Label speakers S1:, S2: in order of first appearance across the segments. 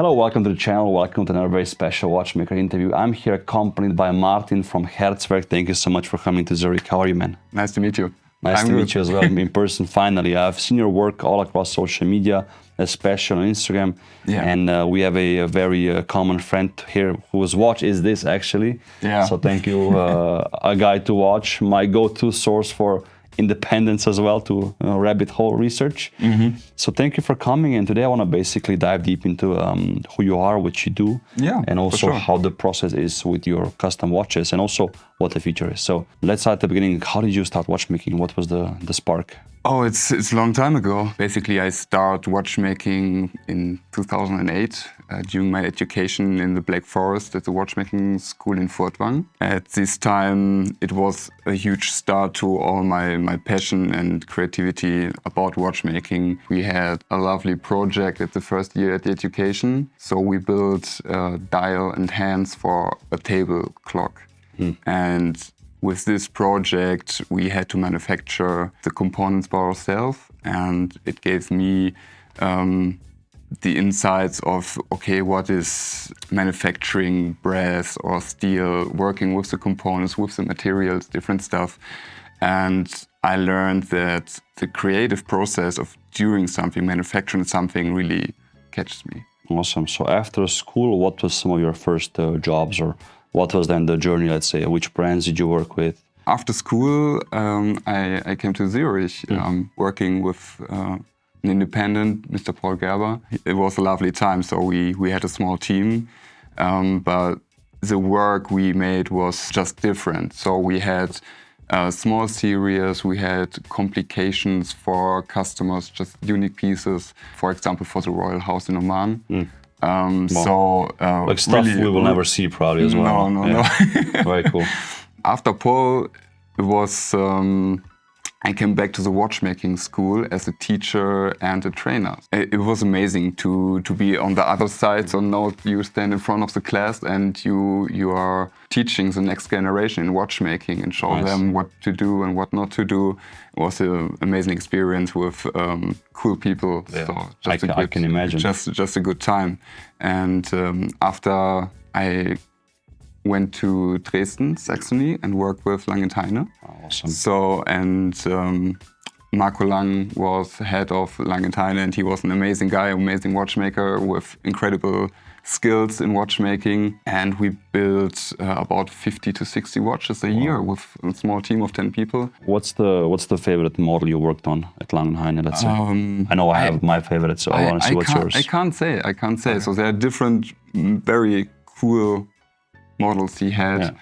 S1: Hello, welcome to the channel. Welcome to another very special watchmaker interview. I'm here accompanied by Martin from HerzWerk. Thank you so much for coming to Zurich. How are you, man?
S2: Nice to meet you.
S1: Nice to meet you as well in person, finally. I've seen your work all across social media, especially on Instagram.
S2: Yeah.
S1: And we have a very common friend here whose watch is this, actually.
S2: Yeah.
S1: So thank you, a guide to watch, my go-to source for independence as well, to rabbit hole research.
S2: Mm-hmm.
S1: So thank you for coming, and today I want to basically dive deep into who you are, what you do, and also how the process is with your custom watches, and also what the future is. So let's start at the beginning. How did you start watchmaking? What was the spark?
S2: Oh, it's a long time ago. Basically, I started watchmaking in 2008 during my education in the Black Forest at the watchmaking school in Furtwangen. At this time, it was a huge start to all my passion and creativity about watchmaking. We had a lovely project at the first year at the education. So we built a dial and hands for a table clock. And with this project, we had to manufacture the components by ourselves, and it gave me the insights of, okay, what is manufacturing brass or steel, working with the components, with the materials, different stuff. And I learned that the creative process of doing something, manufacturing something, really catches me.
S1: Awesome. So after school, what was some of your first jobs, or what was then the journey, let's say? Which brands did you work with?
S2: After school, I came to Zurich, working with an independent, Mr. Paul Gerber. It was a lovely time, so we had a small team, but the work we made was just different. So we had small series, we had complications for customers, just unique pieces, for example, for the Royal House in Oman.
S1: Like stuff really, we will never see probably as well.
S2: No.
S1: Very cool.
S2: After Paul, it was I came back to the watchmaking school as a teacher and a trainer. It was amazing to be on the other side. So now you stand in front of the class and you are teaching the next generation in watchmaking and show them what to do and what not to do. It was an amazing experience with cool people.
S1: Yeah.
S2: So
S1: I can imagine.
S2: Just a good time. And after I went to Dresden, Saxony, and worked with Lang & Heine.
S1: Awesome.
S2: So, and Marco Lang was head of Lang & Heine, and he was an amazing guy, amazing watchmaker with incredible skills in watchmaking. And we built about 50 to 60 watches a year with a small team of 10 people.
S1: What's the favorite model you worked on at Lang & Heine, let's say? I know I have my favorite, so I want to see what's yours.
S2: I can't say. So there are different, very cool models he had,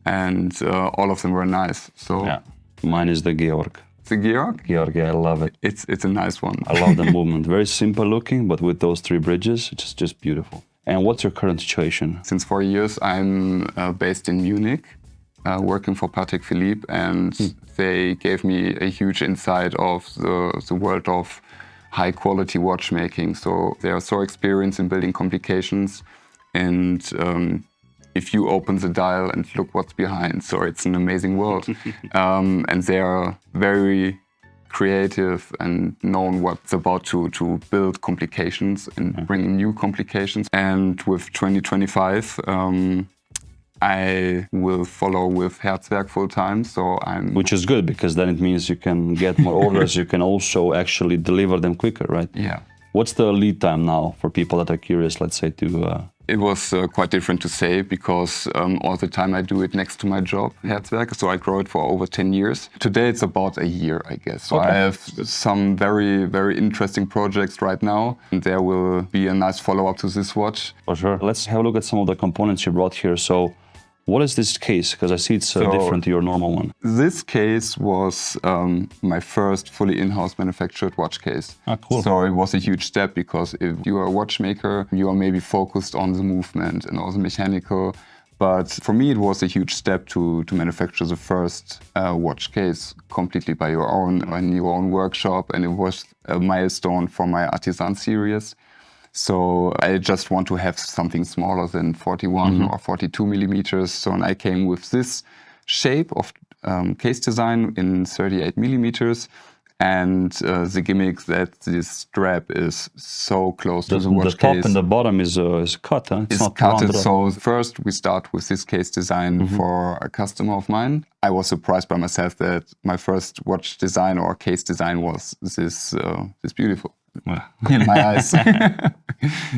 S2: and all of them were nice. So
S1: mine is the Georg.
S2: The Georg?
S1: Georg, yeah, I love it.
S2: It's a nice one.
S1: I love the movement. Very simple looking, but with those 3 bridges, it's just beautiful. And what's your current situation?
S2: Since 4 years, I'm based in Munich, working for Patek Philippe, and they gave me a huge insight of the world of high quality watchmaking. So they are so experienced in building complications, and if you open the dial and look what's behind, so it's an amazing world. And they are very creative and known what's about to build complications and bring new complications. And with 2025, I will follow with HerzWerk full time. Which
S1: is good, because then it means you can get more orders, you can also actually deliver them quicker, right?
S2: Yeah.
S1: What's the lead time now for people that are curious, let's say, to...
S2: It was quite different to say, because all the time I do it next to my job, HerzWerk, so I grow it for over 10 years. Today it's about a year, I guess. So I have some very, very interesting projects right now, and there will be a nice follow-up to this watch.
S1: For sure. Let's have a look at some of the components you brought here. So what is this case? Because I see it's different to your normal one.
S2: This case was my first fully in-house manufactured watch case.
S1: Cool.
S2: So it was a huge step, because if you are a watchmaker, you are maybe focused on the movement and also mechanical. But for me, it was a huge step to manufacture the first watch case completely by your own, in your own workshop. And it was a milestone for my Artisan series. So I just want to have something smaller than 41 or 42 millimeters. So I came with this shape of case design in 38 millimeters. And the gimmick that this strap is so close to the watch
S1: The top
S2: case.
S1: and the bottom is cut, huh?
S2: It's
S1: not
S2: cut. So first we start with this case design for a customer of mine. I was surprised by myself that my first watch design or case design was this beautiful in my eyes.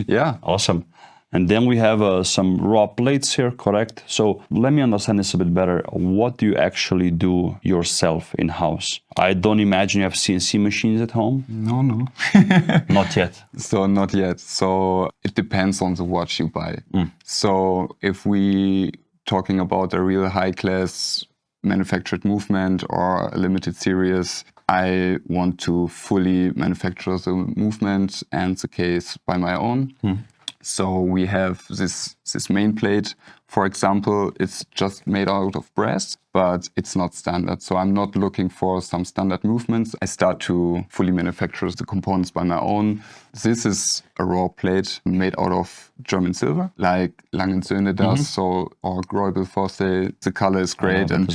S2: Yeah.
S1: Awesome. And then we have some raw plates here, correct? So let me understand this a bit better. What do you actually do yourself in-house? I don't imagine you have CNC machines at home?
S2: No.
S1: Not yet.
S2: So not yet. So it depends on the watch you buy. So if we talking about a real high-class manufactured movement or a limited series, I want to fully manufacture the movement and the case by my own. So we have this main plate, for example, it's just made out of brass, but it's not standard. So I'm not looking for some standard movements. I start to fully manufacture the components by my own. This is a raw plate made out of German silver, like Lang & Söhne does, so, or Greubel Force. The color is great, and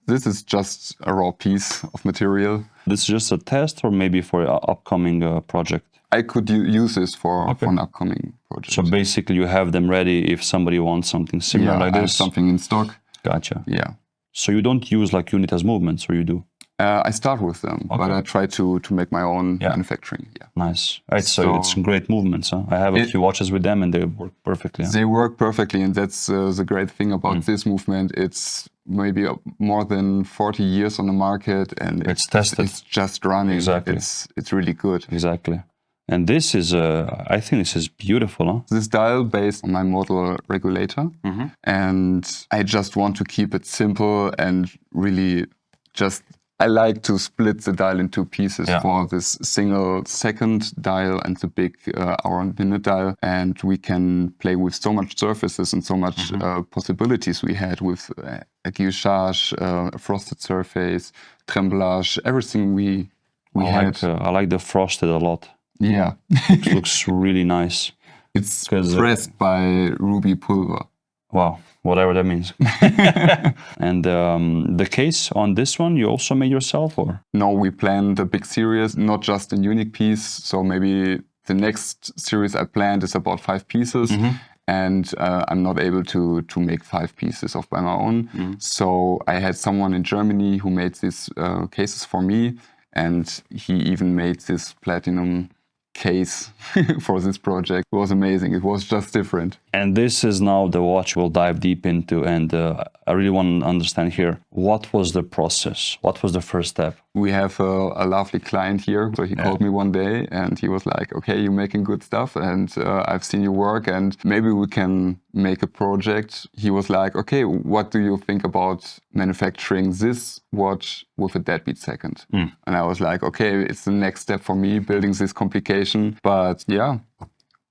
S2: this is just a raw piece of material.
S1: This is just a test, or maybe for an upcoming project?
S2: I could use this for an upcoming project.
S1: So basically you have them ready if somebody wants something similar like this?
S2: I have something in stock.
S1: Gotcha.
S2: Yeah.
S1: So you don't use like Unitas movements, or you do?
S2: I start with them, but I try to make my own manufacturing. Yeah.
S1: Nice. Right, so it's great movements. Huh? I have a few watches with them and they work perfectly.
S2: They work perfectly, and that's the great thing about this movement. It's maybe more than 40 years on the market, and
S1: it's tested.
S2: It's just running.
S1: Exactly.
S2: It's really good.
S1: Exactly. And this is, I think this is beautiful, huh?
S2: This dial based on my model regulator. And I just want to keep it simple and really just, I like to split the dial in two pieces for this single second dial and the big hour and minute dial. And we can play with so much surfaces and so much possibilities we had with a guillechage, a frosted surface, tremblage, everything we had.
S1: I like the frosted a lot.
S2: Yeah.
S1: It looks really nice.
S2: It's pressed by ruby pulver.
S1: Wow, whatever that means. And the case on this one, you also made yourself, or?
S2: No, we planned a big series, not just a unique piece. So maybe the next series I planned is about 5 pieces. And I'm not able to make 5 pieces by my own. So I had someone in Germany who made these cases for me. And he even made this platinum case for this project. It was amazing. It was just different.
S1: And this is now the watch we'll dive deep into. And I really want to understand here, what was the process? What was the first step?
S2: We have a lovely client here. So he called me one day and he was like, okay, you're making good stuff and I've seen your work and maybe we can make a project. He was like, okay, what do you think about manufacturing this watch with a deadbeat second? And I was like, okay, it's the next step for me, building this complication. But yeah,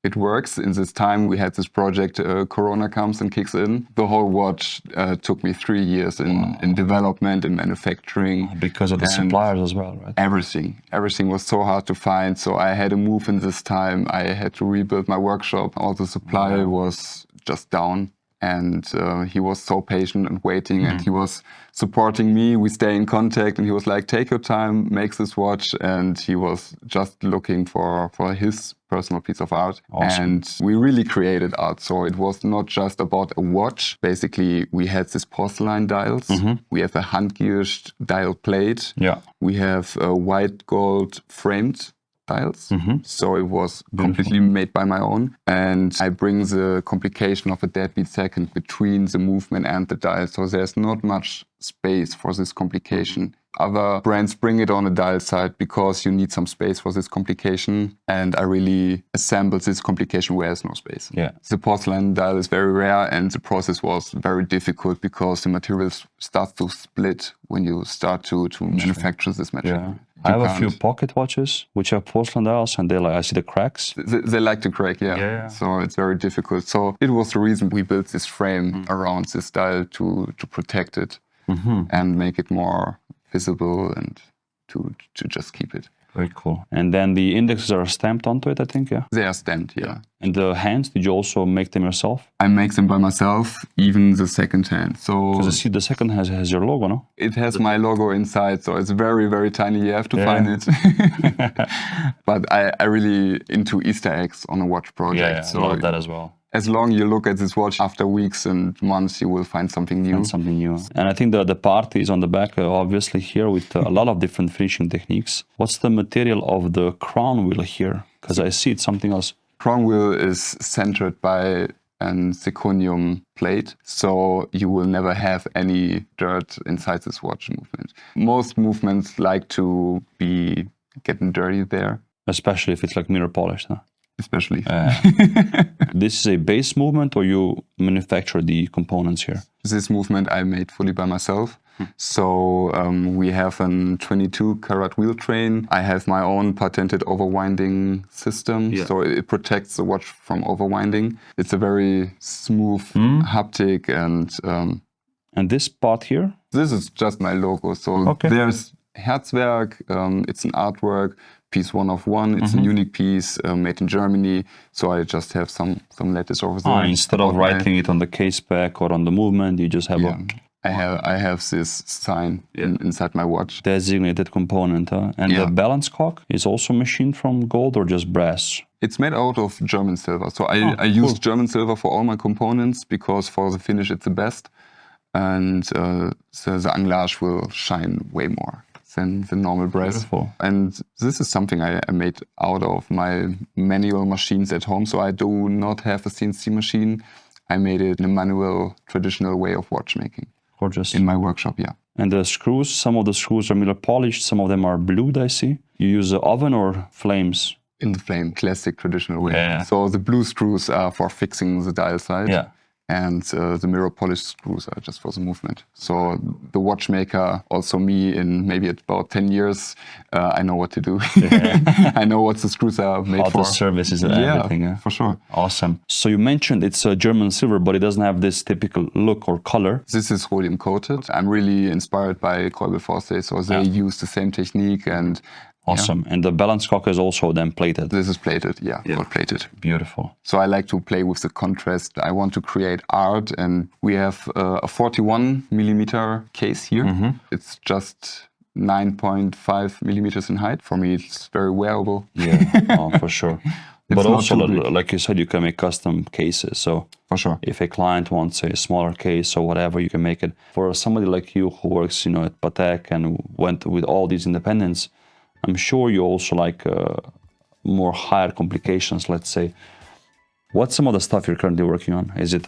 S2: it works. In this time we had this project, Corona comes and kicks in. The whole watch took me 3 years in development and manufacturing.
S1: Because of the suppliers as well, right?
S2: Everything was so hard to find. So I had to move in this time. I had to rebuild my workshop. All the supply was just down. And he was so patient and waiting and he was supporting me. We stay in contact and he was like, take your time, make this watch. And he was just looking for his personal piece of art. Awesome. And we really created art. So it was not just about a watch. Basically, we had these porcelain dials. We have a hand-geared dial plate. Yeah. We have a white gold framed dials. So it was completely made by my own. And I bring the complication of a deadbeat second between the movement and the dial. So there's not much space for this complication. Other brands bring it on the dial side because you need some space for this complication. And I really assembled this complication where there's no space. Yeah. The porcelain dial is very rare and the process was very difficult because the material starts to split when you start to manufacture this material. Yeah.
S1: I have a few pocket watches which have porcelain dials and I see the cracks.
S2: They like to crack, yeah. So it's very difficult. So it was the reason we built this frame around this dial to protect it and make it more visible and to just keep it.
S1: Very cool. And then the indexes are stamped onto it, I think, yeah?
S2: They are stamped, yeah.
S1: And the hands, did you also make them yourself?
S2: I make them by myself, even the second hand. So
S1: because I see the second hand has your logo, no?
S2: It has my logo inside, so it's very, very tiny. You have to find it. But I really into Easter eggs on a watch project.
S1: Yeah,
S2: so
S1: I love that as well.
S2: As long you look at this watch, after weeks and months, you will find something new.
S1: And I think the part is on the back, obviously here with a lot of different finishing techniques. What's the material of the crown wheel here? Because I see it's something else.
S2: Crown wheel is centered by an zirconium plate, so you will never have any dirt inside this watch movement. Most movements like to be getting dirty there.
S1: Especially if it's like mirror polished, huh?
S2: Especially.
S1: This is a base movement, or you manufacture the components here?
S2: This movement I made fully by myself. So we have a 22 karat wheel train. I have my own patented overwinding system, so it protects the watch from overwinding. It's a very smooth haptic
S1: and this part here?
S2: This is just my logo. So there's HerzWerk, it's an artwork, piece 1 of 1. It's a unique piece made in Germany. So I just have some letters over there.
S1: Instead of writing it on the case back or on the movement, you just have
S2: I have this sign inside my watch.
S1: Designated component, huh? And the balance cock is also machined from gold or just brass?
S2: It's made out of German silver. So I use German silver for all my components because for the finish it's the best. And the anglage will shine way more than the normal brass.
S1: Beautiful.
S2: And this is something I made out of my manual machines at home. So I do not have a CNC machine. I made it in a manual, traditional way of watchmaking.
S1: Gorgeous.
S2: In my workshop, yeah.
S1: And the screws, some of the screws are mirror polished, some of them are blued, I see. You use the oven or flames?
S2: In the flame, classic, traditional way. Yeah. So the blue screws are for fixing the dial side. Yeah. And the mirror polished screws are just for the movement. So the watchmaker, also me, in maybe about 10 years, I know what to do. I know what the screws are made for.
S1: All the services and everything. Yeah,
S2: for sure.
S1: Awesome. So you mentioned it's a German silver, but it doesn't have this typical look or color.
S2: This is rhodium coated. I'm really inspired by Kolbe Forte, so they use the same technique and
S1: awesome. And the balance cock is also then plated?
S2: This is plated, all plated.
S1: Beautiful.
S2: So I like to play with the contrast. I want to create art, and we have a 41 millimeter case here. It's just 9.5 millimeters in height. For me, it's very wearable.
S1: Yeah, for sure. But also, like you said, you can make custom cases. So
S2: for sure,
S1: if a client wants a smaller case or whatever, you can make it. For somebody like you who works, at Patek and went with all these independents, I'm sure you also like more higher complications, let's say. What's some of the stuff you're currently working on? Is it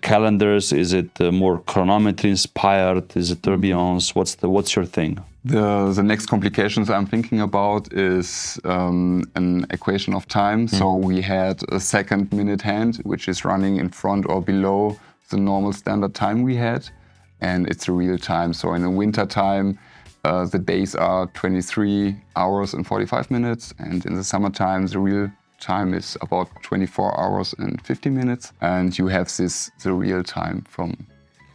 S1: calendars? Is it more chronometry inspired? Is it tourbillons? What's your thing?
S2: The next complications I'm thinking about is an equation of time. So we had a second-minute hand, which is running in front or below the normal standard time we had, and it's a real time. So in the winter time, the days are 23 hours and 45 minutes, and in the summertime, the real time is about 24 hours and 50 minutes. And you have the real time from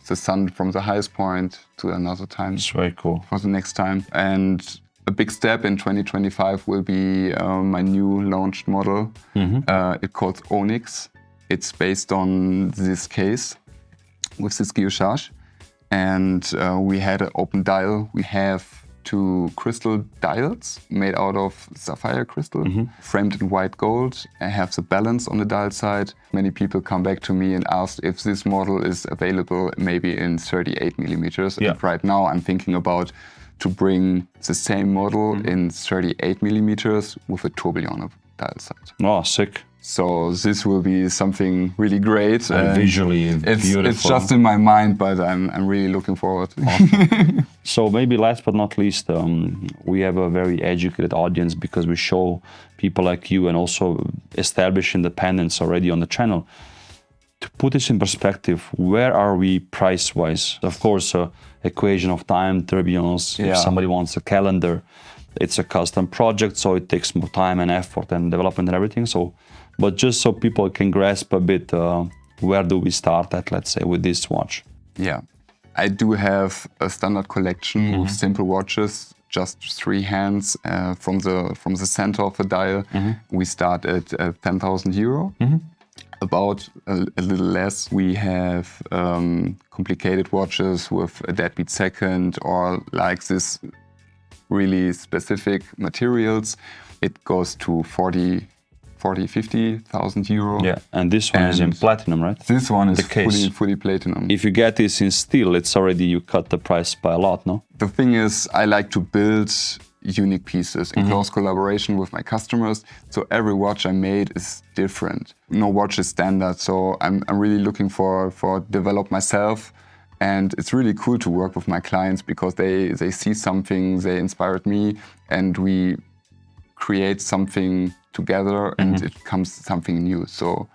S2: the sun from the highest point to another time.
S1: It's very cool.
S2: For the next time. And a big step in 2025 will be my new launched model. It's called Onyx. It's based on this case with this guillochage. And we had an open dial. We have 2 crystal dials made out of sapphire crystal, framed in white gold. I have the balance on the dial side. Many people come back to me and ask if this model is available maybe in 38 millimeters. And right now I'm thinking about to bring the same model in 38 millimeters with a tourbillon of dial side.
S1: Oh, sick.
S2: So this will be something really great.
S1: And visually beautiful.
S2: It's just in my mind, but I'm really looking forward.
S1: Awesome. So maybe last but not least, we have a very educated audience because we show people like you and also establish independence already on the channel. To put this in perspective, where are we price-wise? Of course, equation of time, tourbillons. If somebody wants a calendar, it's a custom project, so it takes more time and effort and development and everything. But just so people can grasp a bit, where do we start at, let's say, with this watch?
S2: Yeah, I do have a standard collection of simple watches just 3 hands from the center of the dial. We start at 10,000 euro. About a little less, we have complicated watches with a deadbeat second or like this really specific materials. It goes to 50,000 euro.
S1: Yeah, and this one is in platinum, right?
S2: This one is fully platinum.
S1: If you get this in steel, it's already, you cut the price by a lot, no?
S2: The thing is, I like to build unique pieces in close collaboration with my customers. So every watch I made is different. No watch is standard. So I'm really looking for develop myself. And it's really cool to work with my clients because they see something, they inspired me, and we create something together and it comes something new. So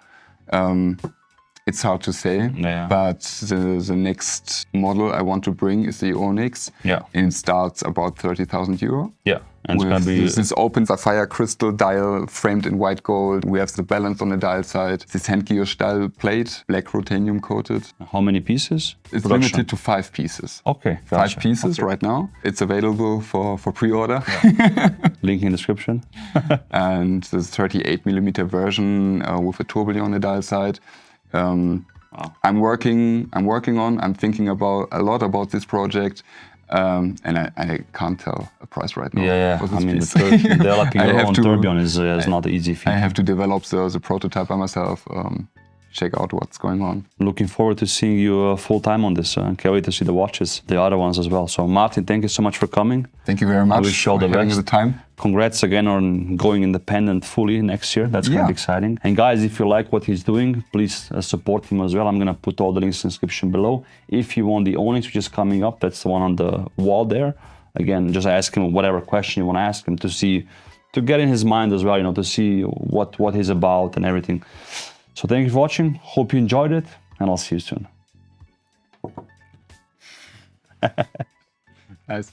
S2: it's hard to say, but the next model I want to bring is the Onyx.
S1: Yeah.
S2: And it starts about 30,000 euro.
S1: Yeah. And it's gonna be
S2: this open sapphire crystal dial framed in white gold. We have the balance on the dial side. This handgear style plate, black ruthenium coated.
S1: How many pieces?
S2: It's limited to 5 pieces.
S1: Okay.
S2: Gotcha. 5 pieces right now. It's available for pre-order.
S1: Link in description.
S2: And the 38mm version with a tourbillon on the dial side. I'm thinking a lot about this project, and I can't tell a price right now.
S1: Yeah. I mean, developing your own tourbillon is not an easy feat.
S2: I have to develop the prototype by myself. Check out what's going on.
S1: Looking forward to seeing you full time on this. Can't wait to see the watches, the other ones as well. So Martin, thank you so much for coming.
S2: Thank you very much.
S1: I wish you all the best.
S2: The time.
S1: Congrats again on going independent fully next year. That's going to be exciting. And guys, if you like what he's doing, please support him as well. I'm going to put all the links in the description below. If you want the Onyx, which is coming up, that's the one on the wall there. Again, just ask him whatever question you want to ask him to get in his mind as well, you know, to see what he's about and everything. So thank you for watching. Hope you enjoyed it, and I'll see you soon.
S2: Nice.